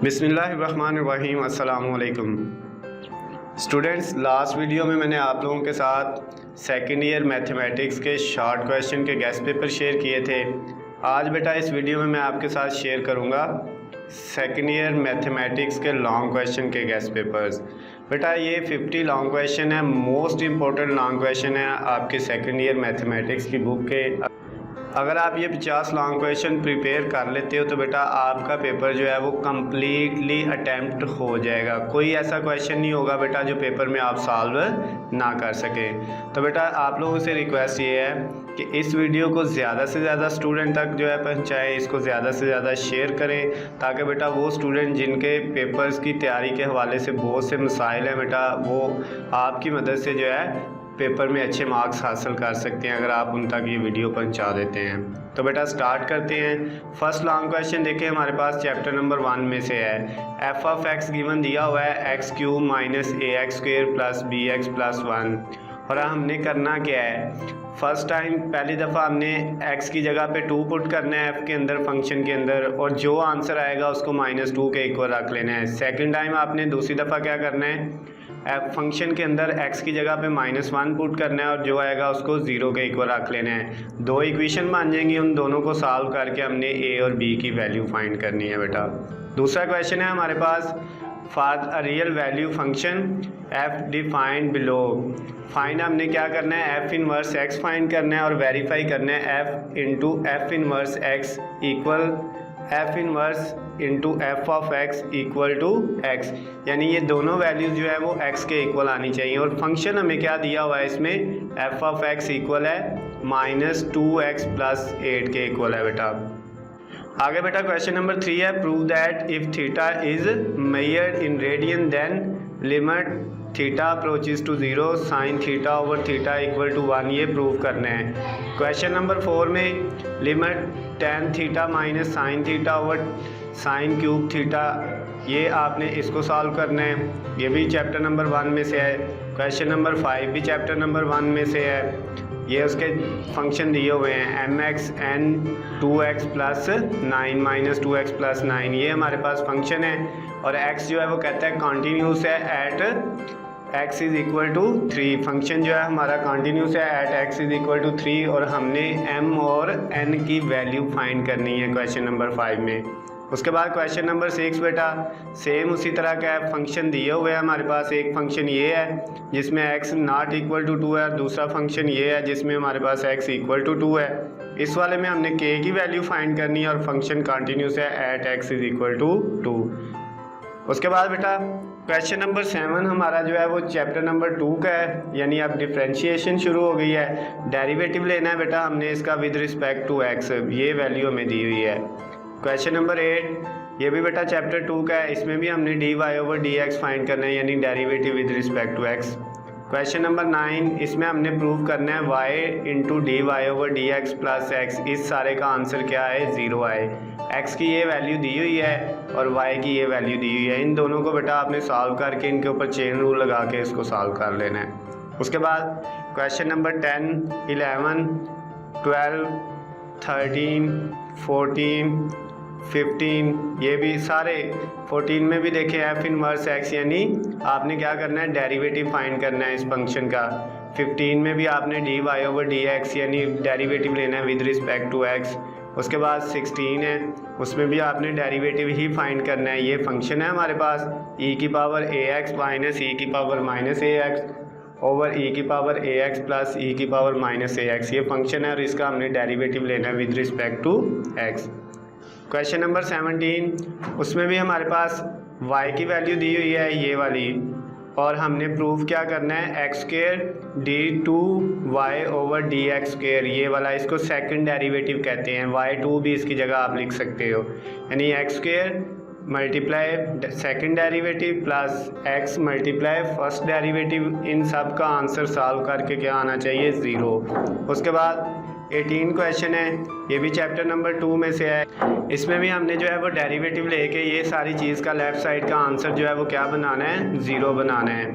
बिस्मिल्लाहिर्रहमानिर्रहीम। अस्सलामु अलैकुम स्टूडेंट्स, लास्ट वीडियो में मैंने आप लोगों के साथ सेकेंड ईयर मैथमेटिक्स के शॉर्ट क्वेश्चन के गेस्ट पेपर शेयर किए थे। आज बेटा इस वीडियो में मैं आपके साथ शेयर करूंगा सेकेंड ईयर मैथमेटिक्स के लॉन्ग क्वेश्चन के गेस्ट पेपर्स। बेटा ये 50 लॉन्ग क्वेश्चन है, मोस्ट इम्पोर्टेंट लॉन्ग क्वेश्चन है आपके सेकेंड ईयर मैथमेटिक्स की बुक के। अगर आप ये 50 लॉन्ग क्वेश्चन प्रिपेयर कर लेते हो तो बेटा आपका पेपर जो है वो कम्प्लीटली अटैम्प्ट हो जाएगा। कोई ऐसा क्वेश्चन नहीं होगा बेटा जो पेपर में आप सॉल्व ना कर सकें। तो बेटा आप लोगों से रिक्वेस्ट ये है कि इस वीडियो को ज़्यादा से ज़्यादा स्टूडेंट तक जो है पहुँचाएँ, इसको ज़्यादा से ज़्यादा शेयर करें ताकि बेटा वो स्टूडेंट जिनके पेपर्स की तैयारी के हवाले से बहुत से मसाइल हैं बेटा वो आपकी मदद से जो है पेपर में अच्छे मार्क्स हासिल कर सकते हैं अगर आप उन तक ये वीडियो पहुंचा देते हैं। तो बेटा स्टार्ट करते हैं। फर्स्ट लॉन्ग क्वेश्चन देखिए हमारे पास चैप्टर नंबर 1 में से है। एफ ऑफ एक्स गिवन दिया हुआ है x cube minus a x square plus b x plus 1। और हमने करना क्या है, फर्स्ट टाइम पहली दफ़ा हमने x की जगह पे 2 पुट करना है f के अंदर फंक्शन के अंदर, और जो आंसर आएगा उसको -2 के इक्वल रख लेना है। सेकंड टाइम आपने दूसरी दफ़ा क्या करना है, फंक्शन के अंदर x की जगह पे -1 पुट करना है और जो आएगा उसको 0 के इक्वल रख लेना है। दो इक्वेशन बन जाएंगी, उन दोनों को सॉल्व करके हमने a और b की वैल्यू फाइंड करनी है बेटा। दूसरा क्वेश्चन है हमारे पास, for a real value function f defined below. Find हमने क्या करना है, f इनवर्स x फाइंड करना है और वेरीफाई करना है f into F inverse x equal f inverse into F of x equal to x, यानी ये दोनों वैल्यूज़ जो है वो x के इक्वल आनी चाहिए। और फंक्शन हमें क्या दिया हुआ है इसमें, f ऑफ x इक्वल है -2x प्लस 8 के इक्वल है बेटा। आगे बेटा क्वेश्चन नंबर 3 है, prove that if theta is measured in radian then limit theta approaches to 0 sine theta over theta equal to 1। ये प्रूव करना है। क्वेश्चन नंबर 4 में limit tan theta minus sine theta over sine cube theta, ये आपने इसको solve करना है। ये भी चैप्टर नंबर 1 में से है। क्वेश्चन नंबर 5 भी चैप्टर नंबर 1 में से है। ये उसके फंक्शन दिए हुए हैं mx n 2x plus 9 minus 2x plus 9, ये हमारे पास फंक्शन है। और x जो है वो कहता है कॉन्टीन्यूस है at x is equal to 3। Function जो है हमारा कॉन्टीन्यूस है at x is equal to 3 और हमने m और n की वैल्यू फाइंड करनी है क्वेश्चन नंबर 5 में। उसके बाद क्वेश्चन नंबर 6 बेटा सेम उसी तरह का है। फंक्शन दिए हुए हैं हमारे पास, एक फंक्शन ये है जिसमें x नॉट इक्वल टू 2 है, दूसरा फंक्शन ये है जिसमें हमारे पास x इक्वल टू 2 है। इस वाले में हमने k की वैल्यू फाइंड करनी है और फंक्शन कंटिन्यूस है at x is equal to 2। उसके बाद बेटा क्वेश्चन नंबर 7 हमारा जो है वो चैप्टर नंबर 2 का है, यानी अब डिफ्रेंशिएशन शुरू हो गई है। डेरिवेटिव लेना है बेटा हमने इसका विद रिस्पेक्ट टू x, ये वैल्यू हमें दी हुई है। क्वेश्चन नंबर 8 ये भी बेटा चैप्टर 2 का है, इसमें भी हमने dy ओवर dx फाइंड करना है, यानी derivative with respect to x। Question number 9 इसमें हमने प्रूव करना है y into D Y over D X plus X. इस सारे का आंसर क्या है, 0 आए। x की ये वैल्यू दी हुई है और y की ये वैल्यू दी हुई है। इन दोनों को बेटा आपने सॉल्व करके इनके ऊपर चेन रूल लगा के इसको सॉल्व कर लेना है। उसके बाद क्वेश्चन नंबर 10, 11, 12, 13, 14, 15, ये भी सारे 14 में भी देखें f इनवर्स x, यानी आपने क्या करना है डेरिवेटिव फाइंड करना है इस फंक्शन का। 15 में भी आपने dy ओवर dx यानी डेरिवेटिव लेना है विद रिस्पेक्ट टू x। उसके बाद 16 है, उसमें भी आपने डेरिवेटिव ही फाइंड करना है। ये फंक्शन है हमारे पास e की पावर ax माइनस e की power minus ax over e की पावर ax प्लस e की पावर माइनस ax, ये फंक्शन है और इसका हमने डेरिवेटिव लेना है with respect to x। Question number 17 उसमें भी हमारे पास y की वैल्यू दी हुई है ये वाली, और हमने प्रूफ क्या करना है x square D 2y over D x square, ये वाला इसको सेकंड डेरिवेटिव कहते हैं। y2 भी इसकी जगह आप लिख सकते हो, यानी x square multiply second derivative plus x multiply first derivative. इन सब का आंसर सॉल्व करके क्या आना चाहिए, 0। उसके बाद 18 क्वेश्चन है, ये भी चैप्टर नंबर 2 में से है। इसमें भी हमने जो है वो डेरिवेटिव लेके ये सारी चीज़ का लेफ़्ट साइड का आंसर जो है वो क्या बनाना है, 0 बनाना है।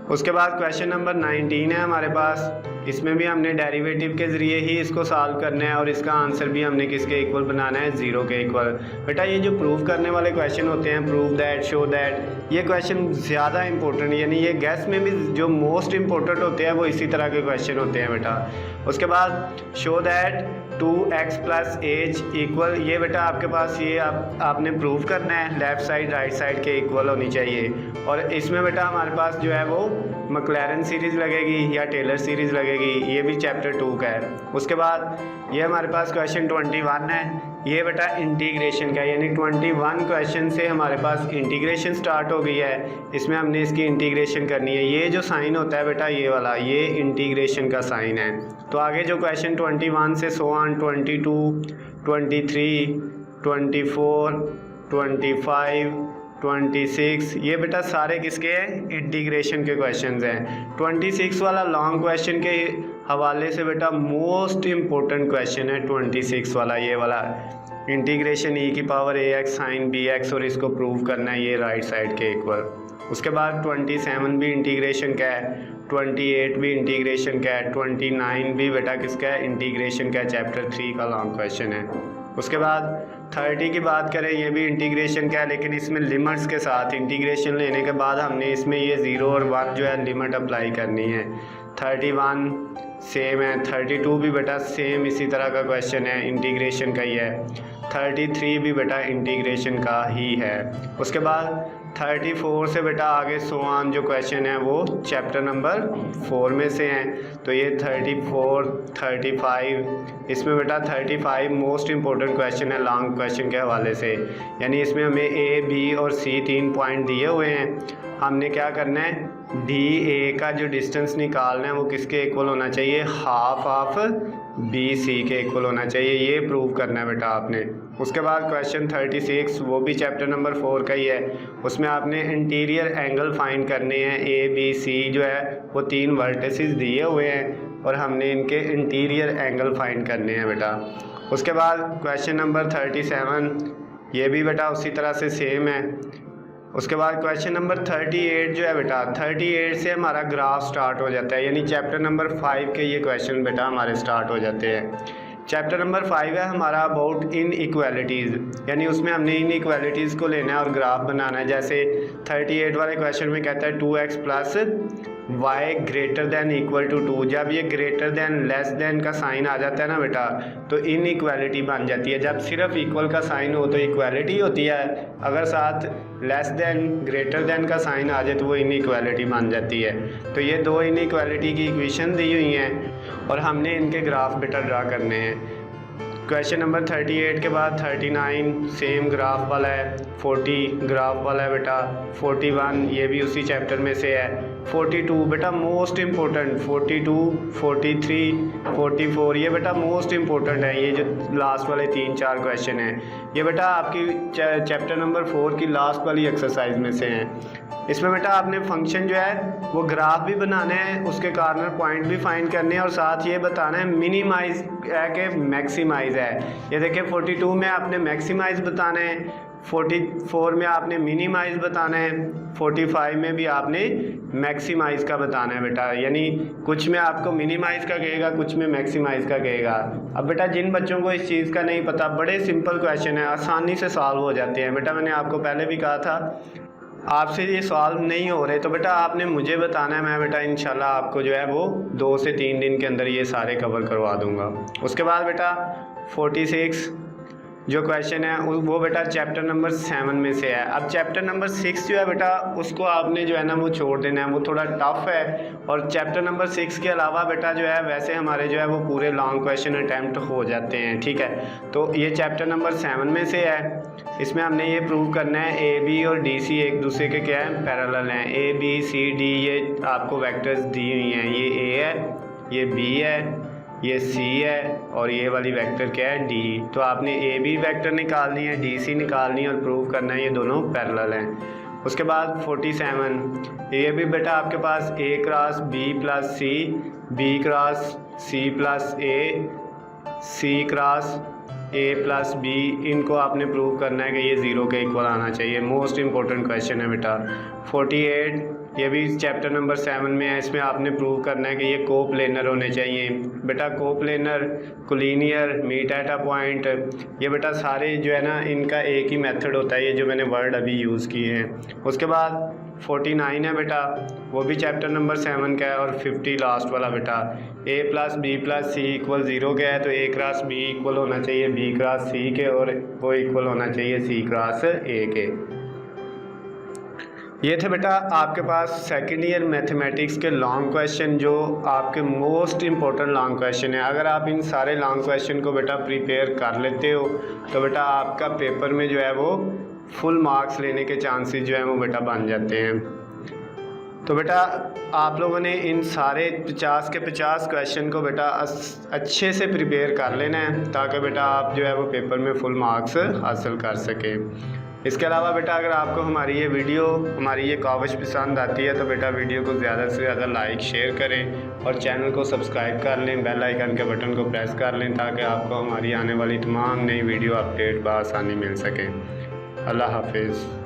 उसके बाद क्वेश्चन नंबर 19 है हमारे पास, इसमें भी हमने डेरिवेटिव के ज़रिए ही इसको सॉल्व करना है और इसका आंसर भी हमने किसके इक्वल बनाना है, 0 के इक्वल। बेटा ये जो प्रूव करने वाले क्वेश्चन होते हैं, प्रूव दैट, शो दैट, ये क्वेश्चन ज़्यादा इंपॉर्टेंट, यानी ये गैस में भी जो मोस्ट इंपॉर्टेंट होते हैं वो इसी तरह के क्वेश्चन होते हैं बेटा। उसके बाद show that 2x plus as equal, ये बेटा आपके पास ये आपने प्रूव करना है, लेफ़्ट साइड राइट साइड के इक्वल होनी चाहिए। और इसमें बेटा हमारे पास जो है वो मैक्लैरन सीरीज़ लगेगी या टेलर सीरीज़ लगेगी, ये भी चैप्टर 2 का है। उसके बाद ये हमारे पास क्वेश्चन 21 है, ये बेटा इंटीग्रेशन का है, यानी 21 क्वेश्चन से हमारे पास इंटीग्रेशन स्टार्ट हो गई है। इसमें हमने इसकी इंटीग्रेशन करनी है। ये जो साइन होता है बेटा ये वाला, ये इंटीग्रेशन का साइन है। तो आगे जो क्वेश्चन 21 से 22, 23, 24, 25, 26, ये बेटा सारे किसके हैं, इंटीग्रेशन के क्वेश्चंस हैं। 26 वाला लॉन्ग क्वेश्चन के हवाले से बेटा मोस्ट इम्पोर्टेंट क्वेश्चन है 26 वाला, ये वाला इंटीग्रेशन e की पावर ax साइन bx, और इसको प्रूव करना है ये राइट साइड के इक्वल। उसके बाद 27 भी इंटीग्रेशन का है, 28 भी इंटीग्रेशन का है, 29 भी बेटा किसका है, इंटीग्रेशन का है, चैप्टर 3 का लॉन्ग क्वेश्चन है। उसके बाद 30 की बात करें, ये भी इंटीग्रेशन का है, लेकिन इसमें लिमिट्स के साथ इंटीग्रेशन लेने के बाद हमने इसमें ये 0 और 1 जो है लिमिट अप्लाई करनी है। 31 सेम है, 32 भी बेटा सेम इसी तरह का क्वेश्चन है, इंटीग्रेशन का ही है। 33 भी बेटा इंटीग्रेशन का ही है। उसके बाद 34 से बेटा आगे सोआन जो क्वेश्चन है वो चैप्टर नंबर 4 में से हैं। तो ये 34, 35, इसमें बेटा 35 मोस्ट इम्पोर्टेंट क्वेश्चन है लॉन्ग क्वेश्चन के हवाले से, यानी इसमें हमें ए, बी और सी 3 पॉइंट दिए हुए हैं। हमने क्या करना है, डी ए का जो डिस्टेंस निकालना है वो किसके इक्वल होना चाहिए, हाफ ऑफ बी सी के इक्वल होना चाहिए, ये प्रूव करना है बेटा आपने। उसके बाद क्वेश्चन 36 वो भी चैप्टर नंबर 4 का ही है, उसमें आपने इंटीरियर एंगल फाइंड करने हैं। ए बी सी जो है वो 3 वर्टिसेस दिए हुए हैं और हमने इनके इंटीरियर एंगल फाइंड करने हैं बेटा। उसके बाद क्वेश्चन नंबर 37 ये भी बेटा उसी तरह से सेम है। उसके बाद क्वेश्चन नंबर 38 जो है बेटा, 38 से हमारा ग्राफ स्टार्ट हो जाता है, यानी चैप्टर नंबर 5 के ये क्वेश्चन बेटा हमारे स्टार्ट हो जाते हैं। चैप्टर नंबर 5 है हमारा अबाउट इन इक्वालिटीज़, यानी उसमें हमने इन इक्वालिटीज़ को लेना है और ग्राफ बनाना है। जैसे 38 वाले क्वेश्चन में कहता है 2x plus y greater than equal to 2, जब ये ग्रेटर दैन लेस दैन का साइन आ जाता है ना बेटा तो इन इक्वालिटी बन जाती है। जब सिर्फ इक्वल का साइन हो तो इक्वालिटी होती है, अगर साथ लेस दैन ग्रेटर दैन का साइन आ जाए तो वो इन इक्वालिटी बन जाती है। तो ये 2 इन इक्वालिटी की इक्वेशन दी हुई हैं और हमने इनके ग्राफ बेटा ड्रा करने हैं। क्वेश्चन नंबर 38 के बाद 39 सेम ग्राफ वाला है, 40 ग्राफ वाला है बेटा, 41 ये भी उसी चैप्टर में से है, 42 बेटा मोस्ट इम्पोर्टेंट, 42, 43, 44 ये बेटा मोस्ट इम्पोर्टेंट है। ये जो लास्ट वाले 3-4 क्वेश्चन हैं ये बेटा आपकी चैप्टर नंबर 4 की लास्ट वाली एक्सरसाइज में से हैं। इसमें बेटा आपने फंक्शन जो है वो ग्राफ भी बनाना है, उसके कॉर्नर पॉइंट भी फाइंड करने हैं और साथ ये बताना है मिनिमाइज है कि मैक्सिमाइज है। ये देखिए 42 में आपने मैक्सिमाइज बताना है, 44 में आपने मिनिमाइज बताना है, 45 में भी आपने मैक्सिमाइज का बताना है बेटा, यानी कुछ में आपको मिनिमाइज का कहेगा, कुछ में मैक्सिमाइज का कहेगा। अब बेटा जिन बच्चों को इस चीज़ का नहीं पता, बड़े सिंपल क्वेश्चन है, आसानी से सॉल्व हो जाते हैं बेटा। मैंने आपको पहले भी कहा था आपसे ये सॉल्व नहीं हो रहे तो बेटा आपने मुझे बताना है, मैं बेटा इंशाल्लाह आपको जो है वो 2 से 3 दिन के अंदर ये सारे कवर करवा दूंगा। उसके बाद बेटा 46 जो क्वेश्चन है वो बेटा चैप्टर नंबर 7 में से है। अब चैप्टर नंबर 6 जो है बेटा उसको आपने जो है ना वो छोड़ देना है, वो थोड़ा टफ है। और चैप्टर नंबर 6 के अलावा बेटा जो है वैसे हमारे जो है वो पूरे लॉन्ग क्वेश्चन अटैम्प्ट हो जाते हैं, ठीक है। तो ये चैप्टर नंबर 7 में से है, इसमें हमने ये प्रूव करना है ए बी और डी सी एक दूसरे के क्या है, पैरेलल हैं। ए बी सी डी ये आपको वेक्टर्स दी हुई हैं, ये ए है, ये बी है, ये सी है और ये वाली वेक्टर क्या है, डी। तो आपने ए बी वेक्टर निकालनी है, डी सी निकालनी है और प्रूव करना है ये दोनों पैरेलल हैं। उसके बाद 47 ये भी बेटा आपके पास a cross b plus c, b cross c plus a, c cross a plus b, इनको आपने प्रूव करना है कि ये 0 के इक्वल आना चाहिए। मोस्ट इम्पोर्टेंट क्वेश्चन है बेटा। 48 ये भी चैप्टर नंबर 7 में है। इसमें आपने प्रूव करना है कि ये कोप्लेनर होने चाहिए। बेटा coplanar, collinear, meet at a point, ये बेटा सारे जो है ना इनका एक ही मेथड होता है, ये जो मैंने वर्ड अभी यूज़ किए हैं। उसके बाद 49 है बेटा, वो भी चैप्टर नंबर 7 का है। और 50 लास्ट वाला बेटा, a + b + c = 0 का है, तो a क्रॉस b इक्वल होना चाहिए b क्रॉस c के, और वो इक्वल होना चाहिए c क्रॉस a के। ये थे बेटा आपके पास सेकेंड ईयर मैथमेटिक्स के लॉन्ग क्वेश्चन, जो आपके मोस्ट इम्पोर्टेंट लॉन्ग क्वेश्चन है। अगर आप इन सारे लॉन्ग क्वेश्चन को बेटा प्रिपेयर कर लेते हो तो बेटा आपका पेपर में जो है वो फुल मार्क्स लेने के चांसेस जो है वो बेटा बन जाते हैं। तो बेटा आप लोगों ने इन सारे 50 के 50 क्वेश्चन को बेटा अच्छे से प्रिपेयर कर लेना है, ताकि बेटा आप जो है वो पेपर में फुल मार्क्स हासिल कर सकें। इसके अलावा बेटा अगर आपको हमारी ये वीडियो, हमारी ये काविश पसंद आती है तो बेटा वीडियो को ज़्यादा से ज़्यादा लाइक शेयर करें और चैनल को सब्सक्राइब कर लें, बेल आइकन के बटन को प्रेस कर लें, ताकि आपको हमारी आने वाली तमाम नई वीडियो अपडेट बआसानी मिल सके। अल्लाह हाफिज़।